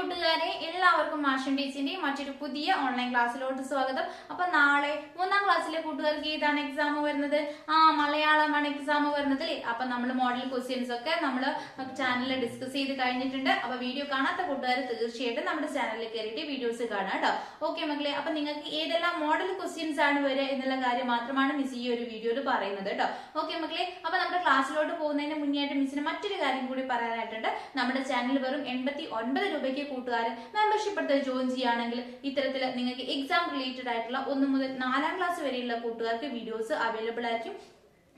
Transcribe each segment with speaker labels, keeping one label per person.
Speaker 1: കൂട്ടുകാരെ, എല്ലാവർക്കും മാഷൻ ടീച്ചിന്റെ മറ്റൊരു പുതിയ ഓൺലൈൻ ക്ലാസ്സിലോട്ട് സ്വാഗതം. അപ്പൊ നാളെ 3ാം ക്ലാസ്സിലെ കൂട്ടുകാർക്ക് ഏതാണ് എക്സാം വരുന്നത്? മലയാളമാണ് എക്സാം വരുന്നത് അല്ലേ? അപ്പൊ നമ്മൾ മോഡൽ ക്വസ്റ്റ്യൻസ് ഒക്കെ നമ്മൾ ചാനലിൽ ഡിസ്കസ് ചെയ്ത് കഴിഞ്ഞിട്ടുണ്ട്. അപ്പൊ വീഡിയോ കാണാത്ത കൂട്ടുകാർ തീർച്ചയായിട്ടും നമ്മുടെ ചാനലിൽ കയറിയിട്ട് വീഡിയോസ് കാണാം കേട്ടോ. ഓക്കെ മക്കളെ, അപ്പൊ നിങ്ങൾക്ക് ഏതെല്ലാം മോഡൽ ക്വസ്റ്റ്യൻസ് ആണ് വരിക എന്നുള്ള കാര്യം മാത്രമാണ് മിസ് ഈ ഒരു വീഡിയോയിൽ പറയുന്നത് കേട്ടോ. ഓക്കെ മക്കളെ, അപ്പൊ നമ്മുടെ ക്ലാസ്സിലോട്ട് പോകുന്നതിന് മുന്നേ ആയിട്ട് മിസ്സിന് മറ്റൊരു കാര്യം കൂടി പറയാനായിട്ടുണ്ട്. നമ്മുടെ ചാനൽ വെറും 89 രൂപയ്ക്ക് കൂട്ടുകാർ മെമ്പർഷിപ്പ് എടുത്ത് ജോയിൻ ചെയ്യുകയാണെങ്കിൽ ഇത്തരത്തിൽ നിങ്ങൾക്ക് എക്സാം റിലേറ്റഡ് ആയിട്ടുള്ള 1 മുതൽ 4ാം ക്ലാസ് വരെയുള്ള കൂട്ടുകാർക്ക് വീഡിയോസ് അവൈലബിൾ ആയിരിക്കും.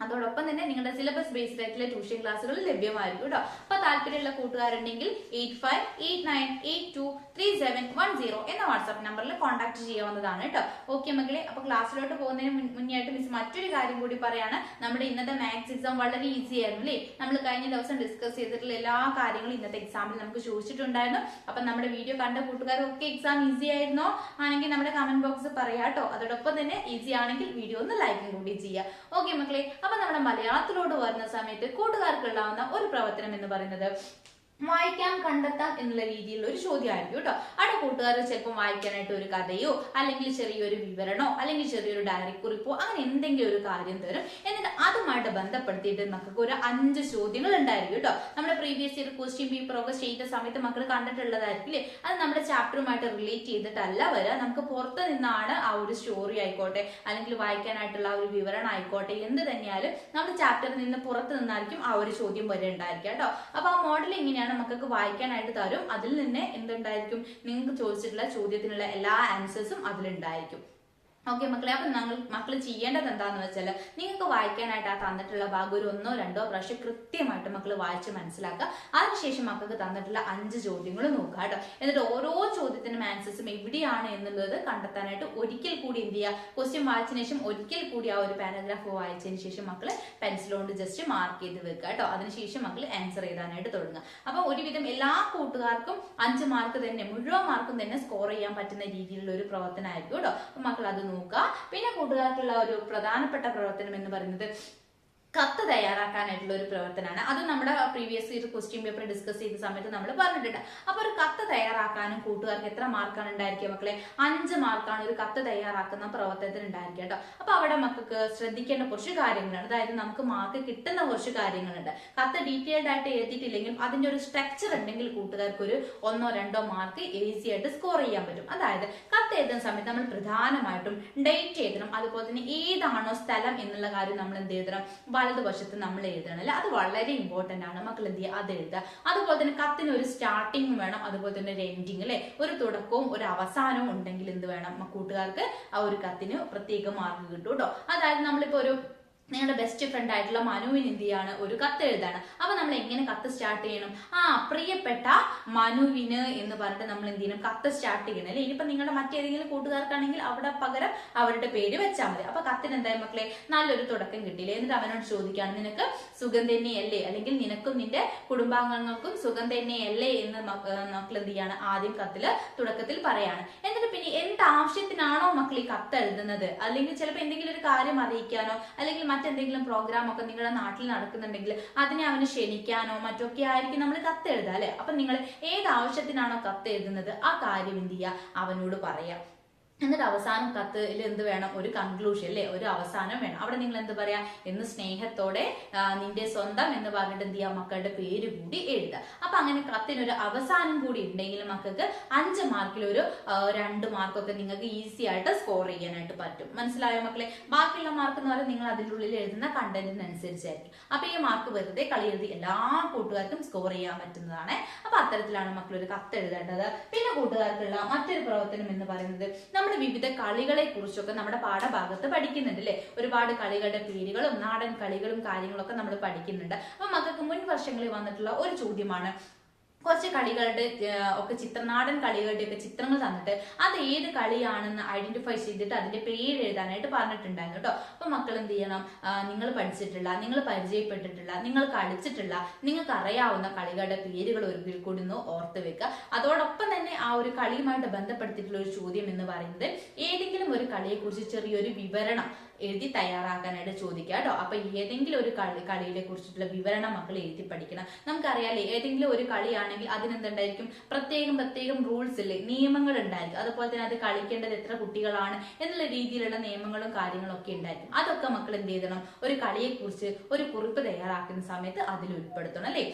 Speaker 1: അതോടൊപ്പം തന്നെ നിങ്ങളുടെ സിലബസ് ബേസ്ഡ് ആയിട്ടുള്ള ട്യൂഷൻ ക്ലാസ്സുകൾ ലഭ്യമായിരിക്കും കേട്ടോ. അപ്പൊ താല്പര്യമുള്ള കൂട്ടുകാരുണ്ടെങ്കിൽ 8589823710 എന്ന വാട്സ്ആപ്പ് നമ്പറിൽ കോൺടാക്ട് ചെയ്യാവുന്നതാണ് കേട്ടോ. ഓക്കെ മക്കളെ, അപ്പൊ ക്ലാസ്സിലോട്ട് പോകുന്നതിന് മുന്നേ ആയിട്ട് മിസ് മറ്റൊരു കാര്യം കൂടി പറയാണ്. നമ്മുടെ ഇന്നത്തെ മാത്സ് എക്സാം വളരെ ഈസി ആയിരുന്നു അല്ലേ? നമ്മൾ കഴിഞ്ഞ ദിവസം ഡിസ്കസ് ചെയ്തിട്ടുള്ള എല്ലാ കാര്യങ്ങളും ഇന്നത്തെ എക്സാമിൽ നമുക്ക് ചോദിച്ചിട്ടുണ്ടായിരുന്നു. അപ്പൊ നമ്മുടെ വീഡിയോ കണ്ട കൂട്ടുകാരൊക്കെ എക്സാം ഈസി ആയിരുന്നോ ആണെങ്കിൽ നമ്മുടെ കമന്റ് ബോക്സ് പറയാം കേട്ടോ. അതോടൊപ്പം തന്നെ ഈസി ആണെങ്കിൽ വീഡിയോ ഒന്ന് ലൈക്കും കൂടി ചെയ്യാം. ഓക്കെ മക്കളെ, അപ്പൊ നമ്മുടെ മലയാളത്തിലോട്ട് വരുന്ന സമയത്ത് കൂട്ടുകാർക്ക് ഉണ്ടാവുന്ന ഒരു പ്രവർത്തനം എന്ന് പറയുന്നത് വായിക്കാം കണ്ടെത്താം എന്നുള്ള രീതിയിലുള്ള ഒരു ചോദ്യമായിരിക്കും കേട്ടോ. അവിടെ കൂട്ടുകാർ ചിലപ്പോൾ വായിക്കാനായിട്ട് ഒരു കഥയോ അല്ലെങ്കിൽ ചെറിയൊരു വിവരണോ അല്ലെങ്കിൽ ചെറിയൊരു ഡയറി കുറിപ്പോ അങ്ങനെ എന്തെങ്കിലും ഒരു കാര്യം തരും. എന്നിട്ട് അതുമായിട്ട് ബന്ധപ്പെടുത്തിയിട്ട് നമുക്ക് ഒരു 5 ചോദ്യങ്ങൾ ഉണ്ടായിരിക്കും കേട്ടോ. നമ്മുടെ പ്രീവിയസ് ഇയർ ക്വസ്റ്റ്യൻ പേപ്പർ ഒക്കെ ചെയ്ത സമയത്ത് മക്കൾ കണ്ടിട്ടുള്ളതായിരിക്കില്ലേ? അത് നമ്മുടെ ചാപ്റ്ററുമായിട്ട് റിലേറ്റ് ചെയ്തിട്ടല്ല വരിക. നമുക്ക് പുറത്ത് നിന്നാണ് ആ ഒരു സ്റ്റോറി ആയിക്കോട്ടെ അല്ലെങ്കിൽ വായിക്കാനായിട്ടുള്ള ആ ഒരു വിവരണം ആയിക്കോട്ടെ എന്ത് തന്നെയാലും നമ്മുടെ ചാപ്റ്ററിൽ നിന്ന് പുറത്ത് നിന്നായിരിക്കും ആ ഒരു ചോദ്യം വരെ ഉണ്ടായിരിക്കുക കേട്ടോ. അപ്പൊ ആ മോഡൽ എങ്ങനെയാണ് മക്കൾക്ക് വായിക്കാനായിട്ട് തരും. അതിൽ നിന്ന് എന്തുണ്ടായിരിക്കും? നിങ്ങൾക്ക് ചോദിച്ചിട്ടുള്ള ചോദ്യത്തിനുള്ള എല്ലാ ആൻസേഴ്സും അതിലുണ്ടായിരിക്കും. ഓക്കെ മക്കളെ, അപ്പൊ മക്കൾ ചെയ്യേണ്ടത് എന്താന്ന് വെച്ചാൽ നിങ്ങൾക്ക് വായിക്കാനായിട്ട് ആ തന്നിട്ടുള്ള ഭാഗം ഒരു 1 2 പ്രാവശ്യം കൃത്യമായിട്ട് മക്കൾ വായിച്ച് മനസ്സിലാക്കുക. അതിനുശേഷം മക്കൾക്ക് തന്നിട്ടുള്ള 5 ചോദ്യങ്ങൾ നോക്കുക കേട്ടോ. എന്നിട്ട് ഓരോ ചോദ്യത്തിനും ആൻസേഴ്സും എവിടെയാണ് എന്നുള്ളത് കണ്ടെത്താനായിട്ട് ഒരിക്കൽ കൂടി എന്ത് ചെയ്യുക? ക്വസ്റ്റ്യൻ വായിച്ചതിന് ശേഷം ഒരിക്കൽ കൂടി ആ ഒരു പാരഗ്രാഫ് വായിച്ചതിന് ശേഷം മക്കള് പെൻസിൽ കൊണ്ട് ജസ്റ്റ് മാർക്ക് ചെയ്ത് വെക്കുക കേട്ടോ. അതിനുശേഷം മക്കൾ ആൻസർ എഴുതാനായിട്ട് തുടങ്ങുക. അപ്പൊ ഒരുവിധം എല്ലാ കൂട്ടുകാർക്കും 5 മാർക്ക് തന്നെ, മുഴുവൻ മാർക്കും തന്നെ സ്കോർ ചെയ്യാൻ പറ്റുന്ന രീതിയിലുള്ള ഒരു പ്രവർത്തനമായിരിക്കും കേട്ടോ. അപ്പൊ മക്കൾ അത് നോക്കുക. പിന്നെ കൂട്ടുകാർക്കുള്ള ഒരു പ്രധാനപ്പെട്ട പ്രവർത്തനം എന്ന് പറയുന്നത് കത്ത് തയ്യാറാക്കാനായിട്ടുള്ള ഒരു പ്രവർത്തനമാണ്. അത് നമ്മുടെ previous year question paper discuss ചെയ്ത സമയത്ത് നമ്മൾ പറഞ്ഞിട്ടുണ്ട്. അപ്പൊ ഒരു കത്ത് തയ്യാറാക്കാനും കൂട്ടുകാർക്ക് എത്ര മാർക്കാണ് ഉണ്ടായിരിക്കുക മക്കളെ? 5 മാർക്കാണ് ഒരു കത്ത് തയ്യാറാക്കുന്ന പ്രവർത്തനത്തിന് ഉണ്ടായിരിക്കുക കേട്ടോ. അപ്പൊ അവിടെ മക്കൾക്ക് ശ്രദ്ധിക്കേണ്ട കുറച്ച് കാര്യങ്ങളാണ്. അതായത് നമുക്ക് മാർക്ക് കിട്ടുന്ന കുറച്ച് കാര്യങ്ങളുണ്ട്. കത്ത് ഡീറ്റെയിൽഡ് ആയിട്ട് എഴുതിയിട്ടില്ലെങ്കിലും അതിന്റെ ഒരു സ്ട്രക്ചർ ഉണ്ടെങ്കിൽ കൂട്ടുകാർക്ക് ഒരു 1 2 മാർക്ക് ഈസി ആയിട്ട് സ്കോർ ചെയ്യാൻ പറ്റും. അതായത് കത്ത് എഴുതുന്ന സമയത്ത് നമ്മൾ പ്രധാനമായിട്ടും ഡേറ്റ് എഴുതണം. അതുപോലെ തന്നെ ഏതാണോ സ്ഥലം എന്നുള്ള കാര്യം നമ്മൾ എന്ത് എഴുതണം? വലതുവശത്ത് നമ്മൾ എഴുതണല്ലേ, അത് വളരെ ഇമ്പോർട്ടന്റ് ആണ്. മക്കൾ എന്ത് ചെയ്യുക? അത് എഴുതുക. അതുപോലെ തന്നെ കത്തിന് ഒരു സ്റ്റാർട്ടിങ് വേണം, അതുപോലെ തന്നെ ഒരു എൻഡിങ് അല്ലെ, ഒരു തുടക്കവും ഒരു അവസാനവും ഉണ്ടെങ്കിൽ എന്ത് വേണം? കൂട്ടുകാർക്ക് ആ ഒരു കത്തിന് പ്രത്യേക മാർക്ക് കിട്ടും കേട്ടോ. അതായത് നമ്മളിപ്പോ ഒരു നിങ്ങളുടെ ബെസ്റ്റ് ഫ്രണ്ട് ആയിട്ടുള്ള മനുവിന് എന്ത് ചെയ്യാണ്? ഒരു കത്ത് എഴുതാണ്. അപ്പൊ നമ്മൾ എങ്ങനെ കത്ത് സ്റ്റാർട്ട് ചെയ്യണം? പ്രിയപ്പെട്ട മനുവിന് എന്ന് പറഞ്ഞിട്ട് നമ്മൾ എന്ത് ചെയ്യണം? കത്ത് സ്റ്റാർട്ട് ചെയ്യണം അല്ലെ. ഇനിയിപ്പോ നിങ്ങളുടെ മറ്റേതെങ്കിലും കൂട്ടുകാർക്കാണെങ്കിൽ അവിടെ പകരം അവരുടെ പേര് വെച്ചാൽ മതി. അപ്പൊ കത്തിന് എന്തായാലും മക്കളെ നല്ലൊരു തുടക്കം കിട്ടിയില്ലേ? എന്നിട്ട് അവനോട് ചോദിക്കുകയാണ്, നിനക്ക് സുഖം തന്നെയല്ലേ, അല്ലെങ്കിൽ നിനക്കും നിന്റെ കുടുംബാംഗങ്ങൾക്കും സുഖം തന്നെയല്ലേ എന്ന് മക്കൾ എന്ത് ചെയ്യാണ്? ആദ്യം കത്തില് തുടക്കത്തിൽ പറയാണ്. എന്നിട്ട് പിന്നെ എന്താവശ്യത്തിനാണോ മക്കൾ ഈ കത്ത് എഴുതുന്നത്, അല്ലെങ്കിൽ ചിലപ്പോൾ എന്തെങ്കിലും ഒരു കാര്യം അറിയിക്കാനോ അല്ലെങ്കിൽ മറ്റെന്തെങ്കിലും പ്രോഗ്രാം ഒക്കെ നിങ്ങളുടെ നാട്ടിൽ നടക്കുന്നുണ്ടെങ്കിൽ അതിനെ അവന് ക്ഷണിക്കാനോ മറ്റൊക്കെ ആയിരിക്കും നമ്മൾ കത്ത് എഴുതുക അല്ലെ. അപ്പൊ നിങ്ങൾ ഏത് ആവശ്യത്തിനാണോ കത്ത് എഴുതുന്നത് ആ കാര്യം എന്ത് ചെയ്യുക? അവനോട് പറയാം. എന്നിട്ട് അവസാനം കത്തിൽ എന്ത് വേണം? ഒരു കൺക്ലൂഷൻ അല്ലെ, ഒരു അവസാനം വേണം. അവിടെ നിങ്ങൾ എന്ത് പറയാ? എന്ന് സ്നേഹത്തോടെ നിന്റെ സ്വന്തം എന്ന് പറഞ്ഞിട്ട് എന്ത് ചെയ്യാ? മക്കളുടെ പേര് കൂടി എഴുതുക. അപ്പൊ അങ്ങനെ കത്തിനൊരു അവസാനം കൂടി ഉണ്ടെങ്കിൽ മക്കൾക്ക് 5 മാർക്കിൽ ഒരു 2 മാർക്കൊക്കെ നിങ്ങൾക്ക് ഈസി ആയിട്ട് സ്കോർ ചെയ്യാനായിട്ട് പറ്റും. മനസ്സിലായോ മക്കളെ? ബാക്കിയുള്ള മാർക്ക് എന്ന് പറയുന്നത് നിങ്ങൾ അതിൻ്റെ ഉള്ളിൽ എഴുതുന്ന കണ്ടന്റിനനുസരിച്ചായിരിക്കും. അപ്പൊ ഈ മാർക്ക് വെറുതെ കളി എഴുതി എല്ലാ കൂട്ടുകാർക്കും സ്കോർ ചെയ്യാൻ പറ്റുന്നതാണ്. അപ്പൊ അത്തരത്തിലാണ് മക്കൾ ഒരു കത്ത് എഴുതേണ്ടത്. പിന്നെ കൂട്ടുകാർക്കുള്ള മറ്റൊരു പ്രവർത്തനം എന്ന് പറയുന്നത് നമ്മൾ വിവിധ കളികളെ കുറിച്ചൊക്കെ നമ്മുടെ പാഠഭാഗത്ത് പഠിക്കുന്നുണ്ട് അല്ലെ. ഒരുപാട് കളികളുടെ പേരുകളും നാടൻ കളികളും കാര്യങ്ങളൊക്കെ നമ്മൾ പഠിക്കുന്നുണ്ട്. അപ്പൊ മക്കൾക്ക് മുൻ വർഷങ്ങളിൽ വന്നിട്ടുള്ള ഒരു ചോദ്യമാണ്, കുറച്ച് കളികളുടെ ഒക്കെ നാടൻ കളികളുടെ ഒക്കെ ചിത്രങ്ങൾ തന്നിട്ട് അത് ഏത് കളിയാണെന്ന് ഐഡന്റിഫൈ ചെയ്തിട്ട് അതിന്റെ പേര് എഴുതാനായിട്ട് പറഞ്ഞിട്ടുണ്ടായിരുന്നു കേട്ടോ. അപ്പൊ മക്കൾ എന്ത് ചെയ്യണം? നിങ്ങൾ പഠിച്ചിട്ടുള്ള, നിങ്ങൾ പരിചയപ്പെട്ടിട്ടുള്ള, നിങ്ങൾ കളിച്ചിട്ടുള്ള, നിങ്ങൾക്ക് അറിയാവുന്ന കളികളുടെ പേരുകൾ ഒരിക്കൽ കൂടി ഒന്ന് ഓർത്ത് വെക്കുക. അതോടൊപ്പം തന്നെ ആ ഒരു കളിയുമായിട്ട് ബന്ധപ്പെടുത്തിയിട്ടുള്ള ഒരു ചോദ്യം എന്ന് പറയുന്നത് ഏതെങ്കിലും ഒരു കളിയെ കുറിച്ച് ചെറിയൊരു വിവരണം എഴുതി തയ്യാറാക്കാനായിട്ട് ചോദിക്കുക കേട്ടോ. അപ്പൊ ഏതെങ്കിലും ഒരു കളിയെ കുറിച്ചിട്ടുള്ള വിവരണം മക്കൾ എഴുതി പഠിക്കണം. നമുക്കറിയാലേ ഏതെങ്കിലും ഒരു കളിയാണെങ്കിൽ അതിനെന്തുണ്ടായിരിക്കും, പ്രത്യേകം റൂൾസ് ഇല്ലേ, നിയമങ്ങൾ ഉണ്ടായിരിക്കും. അതുപോലെ തന്നെ അത് കളിക്കേണ്ടത് എത്ര കുട്ടികളാണ് എന്നുള്ള രീതിയിലുള്ള നിയമങ്ങളും കാര്യങ്ങളും ഒക്കെ ഉണ്ടായിരിക്കും. അതൊക്കെ മക്കൾ എന്ത് ചെയ്യണം, ഒരു കളിയെ കുറിച്ച് ഒരു കുറിപ്പ് തയ്യാറാക്കുന്ന സമയത്ത് അതിൽ ഉൾപ്പെടുത്തണം അല്ലേ.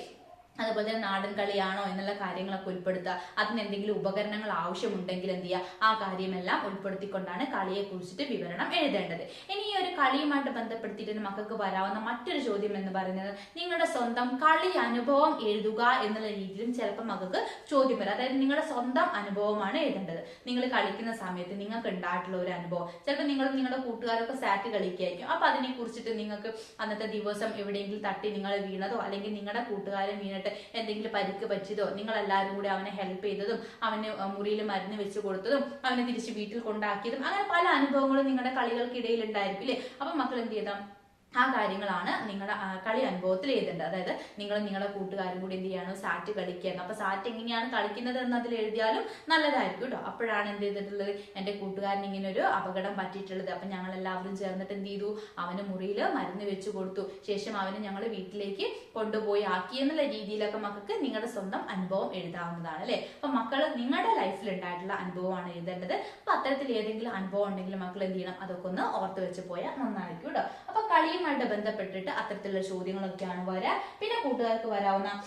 Speaker 1: അതുപോലെ തന്നെ നാടൻ കളിയാണോ എന്നുള്ള കാര്യങ്ങളൊക്കെ ഉൾപ്പെടുത്തുക. അതിന് എന്തെങ്കിലും ഉപകരണങ്ങൾ ആവശ്യമുണ്ടെങ്കിൽ എന്ത് ചെയ്യുക, ആ കാര്യമെല്ലാം ഉൾപ്പെടുത്തിക്കൊണ്ടാണ് കളിയെ കുറിച്ചിട്ട് വിവരണം എഴുതേണ്ടത്. ഇനി ഈ ഒരു കളിയുമായിട്ട് ബന്ധപ്പെടുത്തിയിട്ട് മക്കൾക്ക് വരാവുന്ന മറ്റൊരു ചോദ്യം എന്ന് പറയുന്നത് നിങ്ങളുടെ സ്വന്തം കളി അനുഭവം എഴുതുക എന്നുള്ള രീതിയിലും ചിലപ്പോൾ മക്കൾക്ക് ചോദ്യം വരും. അതായത് നിങ്ങളുടെ സ്വന്തം അനുഭവമാണ് എഴുതേണ്ടത്. നിങ്ങൾ കളിക്കുന്ന സമയത്ത് നിങ്ങൾക്ക് ഉണ്ടായിട്ടുള്ള ഒരു അനുഭവം, ചിലപ്പോൾ നിങ്ങളുടെ കൂട്ടുകാരൊക്കെ സാറ്റ് കളിക്കുകയായിരിക്കും. അപ്പൊ അതിനെ കുറിച്ചിട്ട് നിങ്ങൾക്ക് അന്നത്തെ ദിവസം എവിടെയെങ്കിലും തട്ടി നിങ്ങൾ വീണതോ അല്ലെങ്കിൽ നിങ്ങളുടെ കൂട്ടുകാരൻ വീണിട്ട് എന്തെങ്കിലും പരിക്ക് പറ്റിയതോ, നിങ്ങൾ എല്ലാവരും കൂടി അവനെ ഹെൽപ്പ് ചെയ്തതും അവന് മുറിയിൽ മരുന്ന് വെച്ച് കൊടുത്തതും അവനെ തിരിച്ച് വീട്ടിൽ കൊണ്ടാക്കിയതും, അങ്ങനെ പല അനുഭവങ്ങളും നിങ്ങളുടെ കളികൾക്കിടയിൽ ഉണ്ടായിരിക്കും അല്ലേ. അപ്പൊ മക്കൾ എന്ത് ചെയ്താൽ ആ കാര്യങ്ങളാണ് നിങ്ങളുടെ കളി അനുഭവത്തിൽ എഴുതേണ്ടത്. അതായത് നിങ്ങൾ നിങ്ങളുടെ കൂട്ടുകാരും കൂടി എന്ത് ചെയ്യണം, സാറ്റ് കളിക്കുകയാണ്. അപ്പൊ സാറ്റ് എങ്ങനെയാണ് കളിക്കുന്നത് എന്ന് അതിൽ എഴുതിയാലും നല്ലതായിരിക്കും കേട്ടോ. അപ്പോഴാണ് എന്ത് ചെയ്തിട്ടുള്ളത്, എന്റെ കൂട്ടുകാരൻ ഇങ്ങനെ ഒരു അപകടം പറ്റിയിട്ടുള്ളത്. അപ്പൊ ഞങ്ങൾ എല്ലാവരും ചേർന്നിട്ട് എന്ത് ചെയ്തു, അവന് മുറിയിൽ മരുന്ന് വെച്ച് കൊടുത്തു, ശേഷം അവന് ഞങ്ങൾ വീട്ടിലേക്ക് കൊണ്ടുപോയി ആക്കി എന്നുള്ള രീതിയിലൊക്കെ മക്കൾക്ക് നിങ്ങളുടെ സ്വന്തം അനുഭവം എഴുതാവുന്നതാണ് അല്ലെ. അപ്പൊ മക്കൾ നിങ്ങളുടെ ലൈഫിൽ ഉണ്ടായിട്ടുള്ള അനുഭവമാണ് എഴുതേണ്ടത്. അപ്പൊ അത്തരത്തിൽ ഏതെങ്കിലും അനുഭവം ഉണ്ടെങ്കിൽ മക്കൾ എന്ത് ചെയ്യണം, അതൊക്കെ ഒന്ന് ഓർത്ത് വെച്ച് പോയാൽ നന്നായിരിക്കും കേട്ടോ. അപ്പൊ കളിയുമായിട്ട് ബന്ധപ്പെട്ടിട്ട് അത്തരത്തിലുള്ള ചോദ്യങ്ങളൊക്കെയാണ് വരാ. പിന്നെ കൂട്ടുകാർക്ക് വരാവുന്ന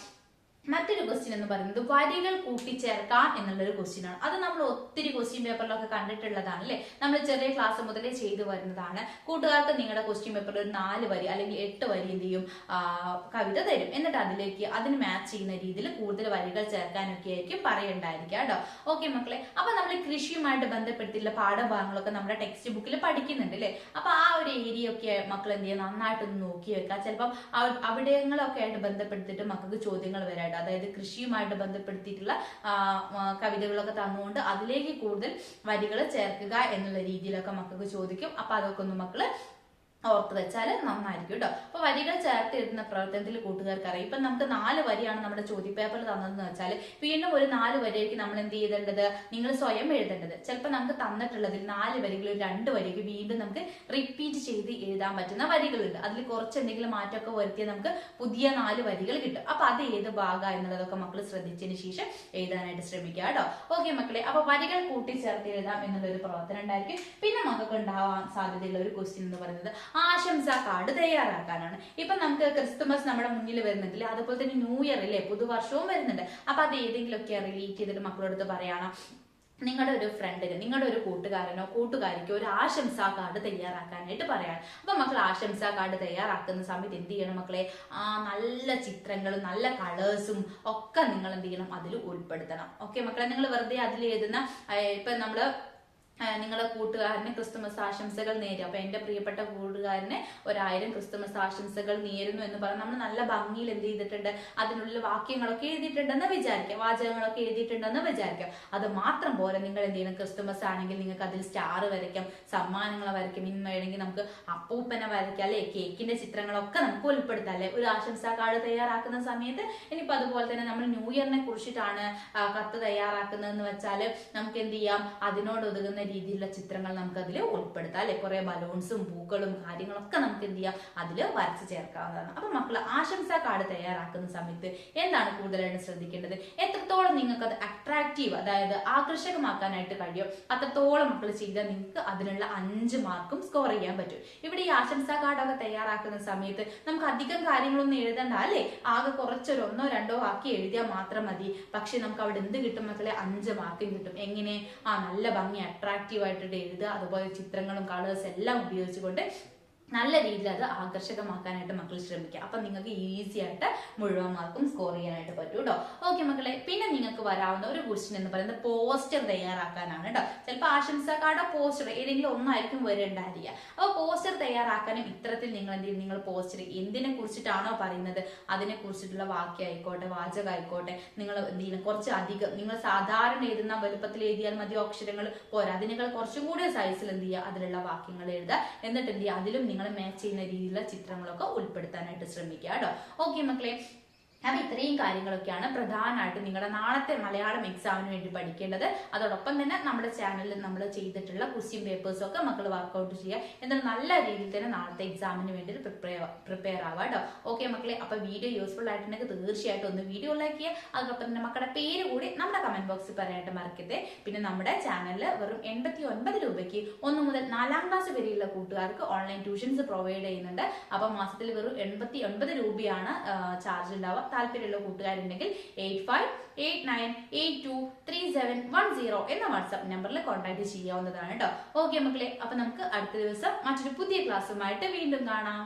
Speaker 1: മറ്റൊരു ക്വസ്റ്റ്യൻ എന്ന് പറയുന്നത് വരികൾ കൂട്ടിച്ചേർക്കാം എന്നുള്ളൊരു ക്വസ്റ്റ്യൻ ആണ്. അത് നമ്മൾ ഒത്തിരി ക്വസ്റ്റ്യൻ പേപ്പറിലൊക്കെ കണ്ടിട്ടുള്ളതാണ് അല്ലെ. നമ്മൾ ചെറിയ ക്ലാസ് മുതലേ ചെയ്തു വരുന്നതാണ്. കൂട്ടുകാർക്ക് നിങ്ങളുടെ ക്വസ്റ്റ്യൻ പേപ്പറിൽ ഒരു 4 വരി അല്ലെങ്കിൽ 8 വരി എന്ത് ചെയ്യും, കവിത തരും. എന്നിട്ട് അതിന് മാച്ച് ചെയ്യുന്ന രീതിയിൽ കൂടുതൽ വരികൾ ചേർക്കാനൊക്കെ ആയിരിക്കും പറയണ്ടായിരിക്കുക കേട്ടോ. ഓക്കെ മക്കളെ, അപ്പൊ നമ്മൾ കൃഷിയുമായിട്ട് ബന്ധപ്പെടുത്തിയുള്ള പാഠഭാഗങ്ങളൊക്കെ നമ്മുടെ ടെക്സ്റ്റ് ബുക്കിൽ പഠിക്കുന്നുണ്ട് അല്ലെ. അപ്പൊ ആ ഒരു ഏരിയ ഒക്കെ മക്കൾ എന്ത് ചെയ്യുക, നന്നായിട്ടൊന്ന് നോക്കി വെക്കുക. ചിലപ്പം അവിടങ്ങളൊക്കെ ആയിട്ട് ബന്ധപ്പെടുത്തിയിട്ട് മക്കൾക്ക് ചോദ്യങ്ങൾ വരാം. അതായത് കൃഷിയുമായിട്ട് ബന്ധപ്പെടുത്തിയിട്ടുള്ള കവിതകളൊക്കെ തന്നുകൊണ്ട് അതിലേക്ക് കൂടുതൽ വരികൾ ചേർക്കുക എന്നുള്ള രീതിയിലൊക്കെ മക്കൾക്ക് ചോദിക്കും. അപ്പൊ അതൊക്കെ ഒന്ന് മക്കള് ഓർത്ത് വെച്ചാൽ നന്നായിരിക്കും കേട്ടോ. അപ്പൊ വരികൾ ചേർത്ത് എഴുതുന്ന പ്രവർത്തനത്തിൽ കൂട്ടുകാർക്ക് അറിയാം. ഇപ്പൊ നമുക്ക് 4 വരിയാണ് നമ്മുടെ ചോദ്യപേപ്പറിൽ തന്നതെന്ന് വെച്ചാൽ വീണ്ടും ഒരു 4 വരിയായിരിക്കും നമ്മൾ എന്ത് ചെയ്തേണ്ടത്, നിങ്ങൾ സ്വയം എഴുതേണ്ടത്. ചിലപ്പോൾ നമുക്ക് തന്നിട്ടുള്ളതിൽ 4 വരികൾ 2 വരിക്ക് വീണ്ടും നമുക്ക് റിപ്പീറ്റ് ചെയ്ത് എഴുതാൻ പറ്റുന്ന വരികളുണ്ട്. അതിൽ കുറച്ച് എന്തെങ്കിലും മാറ്റമൊക്കെ വരുത്തിയാൽ നമുക്ക് പുതിയ 4 വരികൾ കിട്ടും. അപ്പൊ അത് ഏത് ഭാഗം എന്നുള്ളതൊക്കെ മക്കൾ ശ്രദ്ധിച്ചതിന് ശേഷം എഴുതാനായിട്ട് ശ്രമിക്കുക കേട്ടോ. ഓക്കെ മക്കളെ, അപ്പൊ വരികൾ കൂട്ടിച്ചേർത്ത് എഴുതാം എന്നുള്ളൊരു പ്രവർത്തനം ഉണ്ടായിരിക്കും. പിന്നെ മക്കൾക്ക് ഉണ്ടാവാൻ സാധ്യതയുള്ള ഒരു ക്വസ്റ്റ്യൻ എന്ന് പറയുന്നത് ആശംസാ കാർഡ് തയ്യാറാക്കാനാണ്. ഇപ്പൊ നമുക്ക് ക്രിസ്തുമസ് നമ്മുടെ മുന്നിൽ വരുന്നുണ്ടല്ലേ, അതുപോലെ തന്നെ ന്യൂ ഇയർ അല്ലേ, പുതുവർഷവും വരുന്നുണ്ട്. അപ്പൊ അത് ഏതെങ്കിലുമൊക്കെ റിലേറ്റ് ചെയ്തിട്ട് മക്കളോട് പറയണം. നിങ്ങളുടെ ഒരു ഫ്രണ്ടിന്, നിങ്ങളുടെ ഒരു കൂട്ടുകാരനോ കൂട്ടുകാരിക്കോ ഒരു ആശംസാ കാർഡ് തയ്യാറാക്കാനായിട്ട് പറയാണ്. അപ്പൊ മക്കൾ ആശംസാ കാർഡ് തയ്യാറാക്കുന്ന സമയത്ത് എന്ത് ചെയ്യണം മക്കളെ, നല്ല ചിത്രങ്ങളും നല്ല കളേഴ്സും ഒക്കെ നിങ്ങൾ എന്ത് ചെയ്യണം, അതിൽ ഉൾപ്പെടുത്തണം. ഓക്കെ മക്കളെ, നിങ്ങൾ വെറുതെ അതിൽ എഴുതുന്ന ഇപ്പൊ നമ്മള് നിങ്ങളുടെ കൂട്ടുകാരന് ക്രിസ്തുമസ് ആശംസകൾ നേരും. അപ്പൊ എന്റെ പ്രിയപ്പെട്ട കൂട്ടുകാരന് 1000 ക്രിസ്തുമസ് ആശംസകൾ നേരുന്നു എന്ന് പറഞ്ഞ് നമ്മൾ നല്ല ഭംഗിയിൽ എന്ത് ചെയ്തിട്ടുണ്ട്, അതിനുള്ളിൽ വാക്യങ്ങളൊക്കെ എഴുതിയിട്ടുണ്ടെന്ന് വിചാരിക്കാം, വാചകങ്ങളൊക്കെ എഴുതിയിട്ടുണ്ടെന്ന് വിചാരിക്കാം. അത് മാത്രം പോലെ നിങ്ങൾ എന്ത് ചെയ്യണം, ക്രിസ്തുമസ് ആണെങ്കിൽ നിങ്ങൾക്ക് അതിൽ സ്റ്റാർ വരയ്ക്കാം, സമ്മാനങ്ങൾ വരയ്ക്കാം, ഇന്ന് വേണമെങ്കിൽ നമുക്ക് അപ്പൂപ്പനെ വരയ്ക്കാം അല്ലെ, കേക്കിന്റെ ചിത്രങ്ങളൊക്കെ നമുക്ക് ഉൾപ്പെടുത്താം അല്ലെ ഒരു ആശംസാ കാർഡ് തയ്യാറാക്കുന്ന സമയത്ത്. ഇനിയിപ്പോ അതുപോലെ തന്നെ നമ്മൾ ന്യൂ ഇയറിനെ കുറിച്ചിട്ടാണ് കത്ത് തയ്യാറാക്കുന്നതെന്ന് വെച്ചാൽ നമുക്ക് എന്ത് ചെയ്യാം, അതിനോട് ഒതുങ്ങുന്ന രീതിയിലുള്ള ചിത്രങ്ങൾ നമുക്ക് അതിൽ ഉൾപ്പെടുത്താം അല്ലെ. കുറെ ബലൂൺസും പൂക്കളും കാര്യങ്ങളൊക്കെ നമുക്ക് എന്ത് ചെയ്യാം, അതിൽ വരച്ച് ചേർക്കാവുന്നതാണ്. അപ്പൊ മക്കൾ ആശംസാ കാർഡ് തയ്യാറാക്കുന്ന സമയത്ത് എന്താണ് കൂടുതലായിട്ട് ശ്രദ്ധിക്കേണ്ടത്, എത്രത്തോളം നിങ്ങൾക്ക് അത് അട്രാക്റ്റീവ്, അതായത് ആകർഷകമാക്കാനായിട്ട് കഴിയും അത്രത്തോളം മക്കൾ ചെയ്താൽ നിങ്ങൾക്ക് അതിനുള്ള 5 മാർക്കും സ്കോർ ചെയ്യാൻ പറ്റും. ഇവിടെ ഈ ആശംസാ കാർഡൊക്കെ തയ്യാറാക്കുന്ന സമയത്ത് നമുക്ക് അധികം കാര്യങ്ങളൊന്നും എഴുതണ്ട അല്ലെ, ആകെ കുറച്ചൊരു 1ഓ 2ഓ ആക്കി എഴുതിയാൽ മാത്രം മതി. പക്ഷെ നമുക്ക് അവിടെ എന്ത് കിട്ടും മക്കളെ, 5 മാർക്കും കിട്ടും. എങ്ങനെ, നല്ല ഭംഗി അട്രാക്റ്റീവ് ആയിട്ട് എഴുതുക, അതുപോലെ ചിത്രങ്ങളും കളേഴ്സ് എല്ലാം ഉപയോഗിച്ചുകൊണ്ട് നല്ല രീതിയിൽ അത് ആകർഷകമാക്കാനായിട്ട് മക്കൾ ശ്രമിക്കുക. അപ്പൊ നിങ്ങൾക്ക് ഈസി ആയിട്ട് മുഴുവൻ മാർക്കും സ്കോർ ചെയ്യാനായിട്ട് പറ്റും കേട്ടോ. ഓക്കെ മക്കളെ, പിന്നെ നിങ്ങൾക്ക് വരാവുന്ന ഒരു ക്വസ്റ്റ്യൻ എന്ന് പറയുന്നത് പോസ്റ്റർ തയ്യാറാക്കാനാണ് കേട്ടോ. ചിലപ്പോൾ ആശംസാ കാർഡോ പോസ്റ്റർ ഏതെങ്കിലും ഒന്നായിരിക്കും വരേണ്ടായിരിക്കുക. അപ്പൊ പോസ്റ്റർ തയ്യാറാക്കാനും ഇത്തരത്തിൽ നിങ്ങൾ എന്ത് ചെയ്യും, നിങ്ങൾ പോസ്റ്റർ എന്തിനെ കുറിച്ചിട്ടാണോ പറയുന്നത് അതിനെ കുറിച്ചിട്ടുള്ള വാക്യം ആയിക്കോട്ടെ, വാചകമായിക്കോട്ടെ, നിങ്ങൾ എന്ത് ചെയ്യണം, കുറച്ച് അധികം, നിങ്ങൾ സാധാരണ എഴുതുന്ന വലുപ്പത്തിൽ എഴുതിയാൽ മതി, അക്ഷരങ്ങൾ പോരാ, അതിനേക്കാൾ കുറച്ചും കൂടി സൈസിൽ എന്ത് ചെയ്യുക, അതിലുള്ള വാക്യങ്ങൾ എഴുതുക. എന്നിട്ട് എന്ത് ചെയ്യുക, അതിലും മാച്ച് ചെയ്യുന്ന രീതിയിലുള്ള ചിത്രങ്ങളൊക്കെ ഉൾപ്പെടുത്താനായിട്ട് ശ്രമിക്കുക കേട്ടോ. ഓക്കെ മക്കളെ, അപ്പൊ ഇത്രയും കാര്യങ്ങളൊക്കെയാണ് പ്രധാനമായിട്ടും നിങ്ങളുടെ നാളത്തെ മലയാളം എക്സാമിന് വേണ്ടി പഠിക്കേണ്ടത്. അതോടൊപ്പം തന്നെ നമ്മുടെ ചാനലിൽ നമ്മൾ ചെയ്തിട്ടുള്ള ക്വസ്റ്റ്യൻ പേപ്പേഴ്സും ഒക്കെ മക്കൾ വർക്ക്ഔട്ട് ചെയ്യുക. എന്നിട്ട് നല്ല രീതിയിൽ തന്നെ നാളത്തെ എക്സാമിന് വേണ്ടി പ്രിപ്പയർ ആവുക കേട്ടോ. ഓക്കെ മക്കളെ, അപ്പൊ വീഡിയോ യൂസ്ഫുൾ ആയിട്ടുണ്ടെങ്കിൽ തീർച്ചയായിട്ടും ഒന്ന് വീഡിയോ ലൈക്ക് ചെയ്യുക. അതോടൊപ്പം തന്നെ മക്കളുടെ പേര് കൂടി നമ്മുടെ കമന്റ് ബോക്സിൽ പറയാനായിട്ട് മറക്കരുത്. പിന്നെ നമ്മുടെ ചാനലിൽ വെറും 89 രൂപയ്ക്ക് 1 മുതൽ 4ാം ക്ലാസ് വരെയുള്ള കൂട്ടുകാർക്ക് ഓൺലൈൻ ട്യൂഷൻസ് പ്രൊവൈഡ് ചെയ്യുന്നുണ്ട്. അപ്പൊ മാസത്തിൽ വെറും 89 രൂപയാണ് ചാർജ് ഉണ്ടാവുക. താല്പര്യമുള്ള കൂട്ടുകാരുണ്ടെങ്കിൽ 8589823710 എന്ന വാട്സ്ആപ്പ് നമ്പറിൽ കോൺടാക്ട് ചെയ്യാവുന്നതാണ് കേട്ടോ. ഓക്കെ മക്കളെ, അപ്പൊ നമുക്ക് അടുത്ത ദിവസം മറ്റൊരു പുതിയ ക്ലാസ്സുമായിട്ട് വീണ്ടും കാണാം.